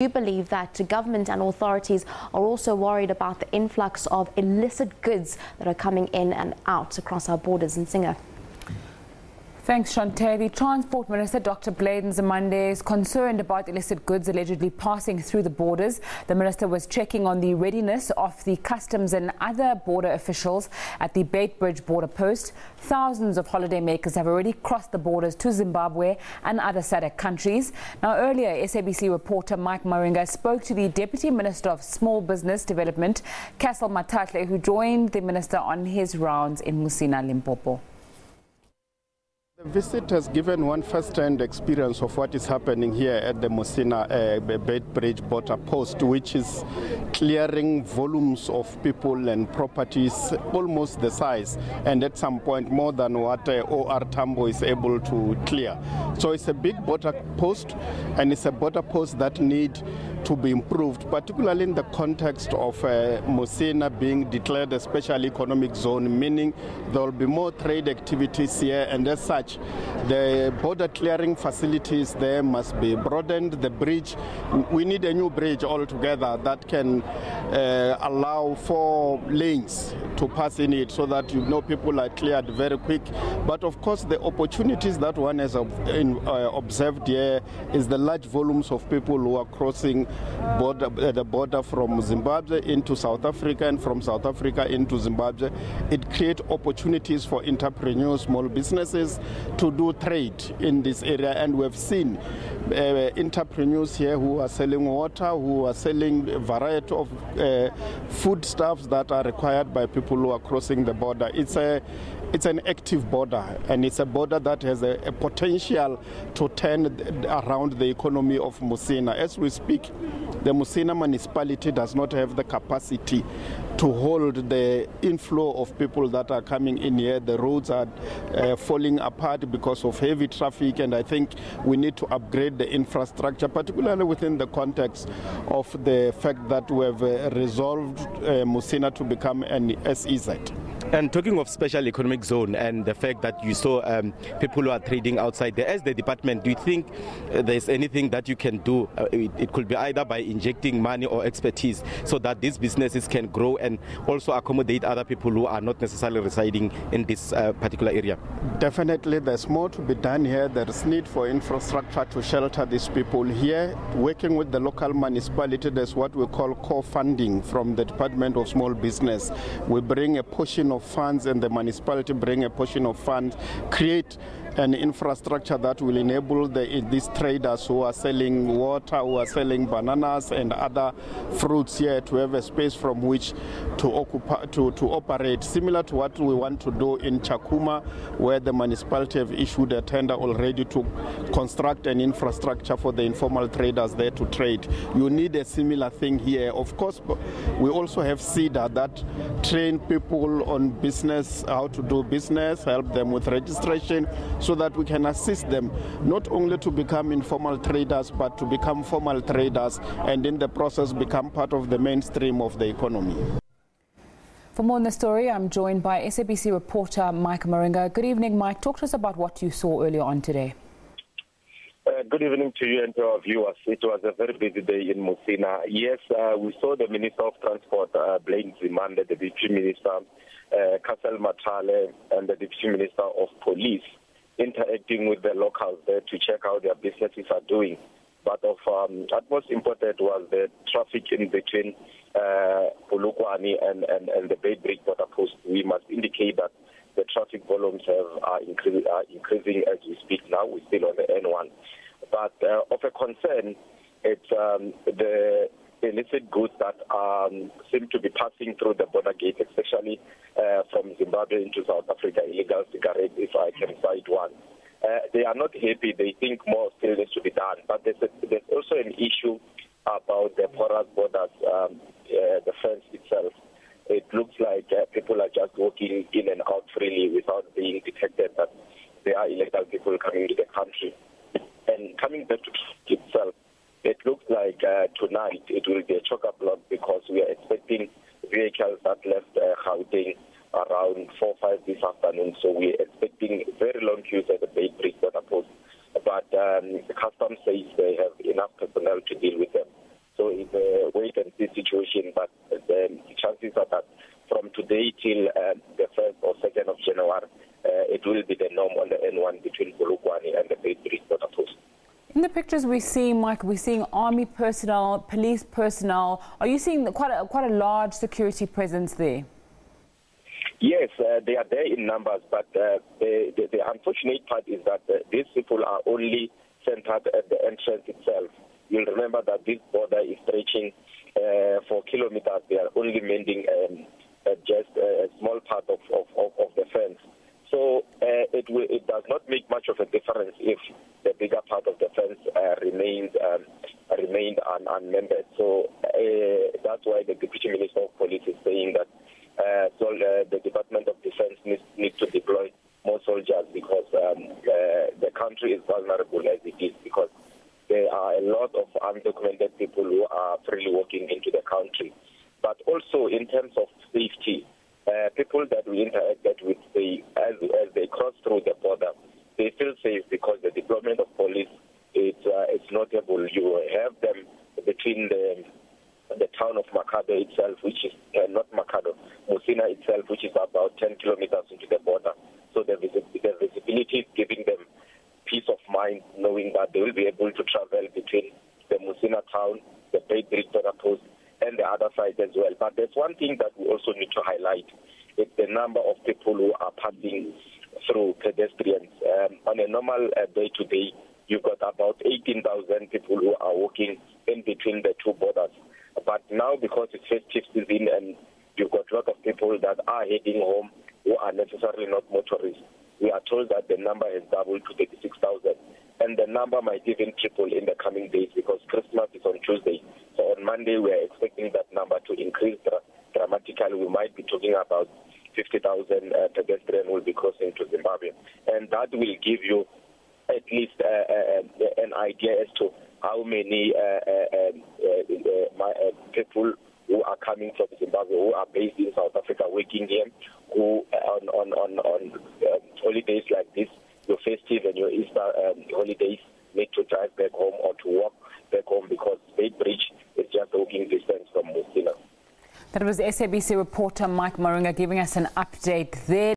Do you believe that government and authorities are also worried about the influx of illicit goods that are coming in and out across our borders in Singer? Thanks, Shantae. The Transport Minister, Dr. Blade Nzimande, is concerned about illicit goods allegedly passing through the borders. The minister was checking on the readiness of the customs and other border officials at the Beitbridge Border post. Thousands of holidaymakers have already crossed the borders to Zimbabwe and other SADC countries. Now, earlier, SABC reporter Mike Maringa spoke to the Deputy Minister of Small Business Development, Cassel, who joined the minister on his rounds in Musina, Limpopo. The visit has given one first-hand experience of what is happening here at the Musina Beitbridge Border post, which is clearing volumes of people and properties almost the size, and at some point more than what OR Tambo is able to clear. So it's a big border post, and it's a border post that needs to be improved, particularly in the context of Musina being declared a special economic zone, meaning there will be more trade activities here, and as such, the border clearing facilities there must be broadened. The bridge, we need a new bridge altogether that can allow 4 lanes to pass in it so that people are cleared very quick. But of course, the opportunities that one has observed here is the large volumes of people who are crossing the border from Zimbabwe into South Africa and from South Africa into Zimbabwe. It creates opportunities for entrepreneurs, small businesses to do trade in this area, and we've seen entrepreneurs here who are selling water, who are selling a variety of foodstuffs that are required by people who are crossing the border. It's an active border, and it's a border that has a potential to turn around the economy of Musina. As we speak, the Musina municipality does not have the capacity to hold the inflow of people that are coming in here. The roads are falling apart because of heavy traffic, and I think we need to upgrade the infrastructure, particularly within the context of the fact that we have resolved Musina to become an SEZ. And talking of special economic zone and the fact that you saw people who are trading outside there, as the department, do you think there's anything that you can do? It could be either by injecting money or expertise so that these businesses can grow and also accommodate other people who are not necessarily residing in this particular area. Definitely, there's more to be done here. There is need for infrastructure to shelter these people here. Working with the local municipality, there's what we call co-funding from the Department of Small Business. We bring a portion of funds, and the municipality bring a portion of funds, create an infrastructure that will enable these traders who are selling water, who are selling bananas and other fruits here to have a space from which to operate, similar to what we want to do in Chakuma, where the municipality have issued a tender already to construct an infrastructure for the informal traders there to trade. You need a similar thing here. Of course, we also have SEDA that train people on business, how to do business, help them with registration, so that we can assist them not only to become informal traders, but to become formal traders, and in the process become part of the mainstream of the economy. For more on the story, I'm joined by SABC reporter Mike Maringa. Good evening, Mike. Talk to us about what you saw earlier on today. Good evening to you and to our viewers. It was a very busy day in Musina. Yes, we saw the Minister of Transport, Blade Nzimande, the Deputy Minister, Cassel, Mathale, and the Deputy Minister of Police interacting with the locals there to check how their businesses are doing. But of utmost importance was the traffic in between Polokwane and the Beitbridge Border post. We must indicate that the traffic volumes are increasing as we speak now. We're still on the N1. But of a concern, it's the illicit goods that seem to be passing through the border gate, especially from Zimbabwe into South Africa, illegal cigarettes, if I can cite one. They are not happy. They think more still needs to be done. But there's also an issue about the porous borders, the fence itself. It looks like people are just walking in and out freely without being detected that there are illegal people coming to the country. And coming back to itself, it looks like tonight it will be a chock-a-block because we are expecting vehicles that left Gauteng around 4 or 5 this afternoon. So we are expecting very long queues at the Beitbridge Border post. But the customs says they have enough personnel to deal with them. wait-and-see situation, but the chances are that from today till the 1st or 2nd of January, it will be the norm on the N1 between Polokwane and the Beitbridge Border post. In the pictures we see, Mike, we're seeing army personnel, police personnel. Are you seeing quite a large security presence there? Yes, they are there in numbers, but the unfortunate part is that these people are only centered at the entrance itself. You'll remember that this border is stretching for kilometers. They are only mending just a small part of the fence. So it does not make much of a difference if the bigger part of the fence remained unmended. So that's why the Deputy Minister of Police is saying that the Department of Defense needs to deploy more soldiers, because the country is vulnerable as it is, because there are a lot of undocumented people who are freely walking into the country. But also in terms of safety, people that we interacted with, as they cross through the border, they feel safe because the deployment of police is notable. You have them between the town of Mathale itself, which is not Mathale, Musina itself, which is about 10 kilometers into the border. So the visibility is giving them peace of mind, knowing that they will be able to travel between the Musina town, the Beitbridge Border post, and the other side as well. But there's one thing that we also need to highlight. It's the number of people who are passing through, pedestrians. On a normal day-to-day, you've got about 18,000 people who are walking in between the two borders. But now, because it's festive season and you've got a lot of people that are heading home who are necessarily not motorists, we are told that the number has doubled to 36,000. And the number might even triple in the coming days, because Christmas is on Tuesday. So on Monday, we are expecting that number to increase dramatically. We might be talking about 50,000 pedestrians will be crossing to Zimbabwe. And that will give you at least an idea as to how many people who are coming from Zimbabwe, who are based in South Africa, working here, who on holidays like this, your festive and your Easter holidays, need to drive back home or to walk back home, because Beitbridge is just walking distance from Musina. That was SABC reporter Mike Maringa giving us an update there.